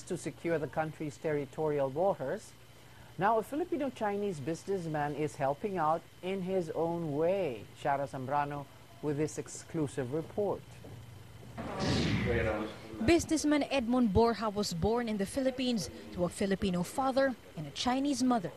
to secure the country's territorial waters. Now, a Filipino-Chinese businessman is helping out in his own way. Shara Zambrano with this exclusive report. Businessman Edmond Borja was born in the Philippines to a Filipino father and a Chinese mother.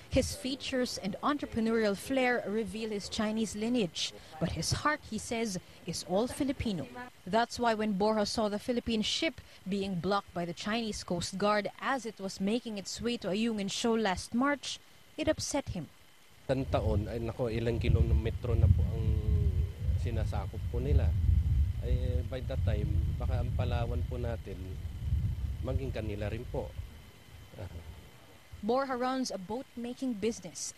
His features and entrepreneurial flair reveal his Chinese lineage, but his heart, he says, is all Filipino. That's why when Borja saw the Philippine ship being blocked by the Chinese Coast Guard as it was making its way to Ayungin Shoal last March, it upset him. Taon ay nako, ilang kilometro na po ang sinasakop po nila. By that time, baka ang Palawan po natin maging kanila rin po. Borja runs a boat-making business,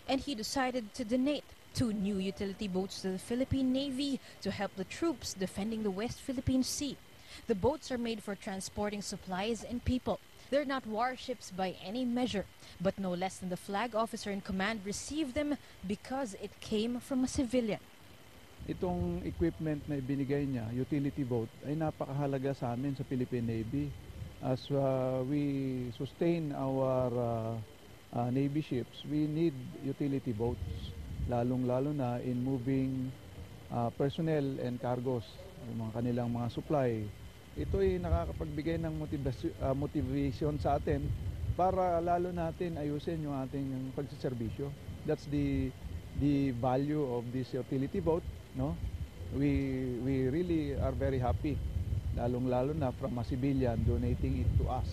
and he decided to donate 2 new utility boats to the Philippine Navy to help the troops defending the West Philippine Sea. The boats are made for transporting supplies and people. They're not warships by any measure, but no less than the flag officer in command received them because it came from a civilian. Itong equipment na ibinigay niya, utility boat, ay napakahalaga sa amin sa Philippine Navy. As we sustain our Navy ships, we need utility boats, lalong-lalo na in moving personnel and cargos, yung mga kanilang mga supply. Ito ay nakakapagbigay ng motivation sa atin para lalo natin ayusin yung ating pagsiservisyo. That's the value of this utility boat, no? We really are very happy, lalong-lalo na from a civilian donating it to us.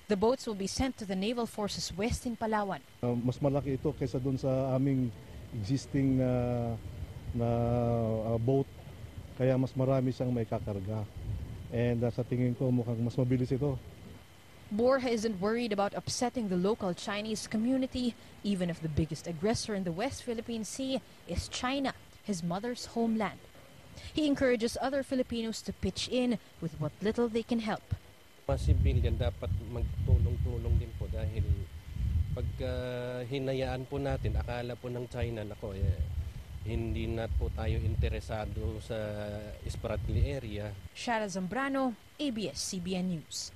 The boats will be sent to the Naval Forces West in Palawan. Mas malaki ito kaysa doon sa aming existing na boat, kaya mas marami siyang may kakarga. And sa tingin ko mukhang mas mabilis ito. Borja isn't worried about upsetting the local Chinese community, even if the biggest aggressor in the West Philippine Sea is China, his mother's homeland. He encourages other Filipinos to pitch in with what little they can help. Mga civilian dapat magtulong-tulong din po dahil pag hinayaan po natin, akala po ng China, nako, hindi na po tayo interesado sa Spratly area. Shara Zambrano, ABS-CBN News.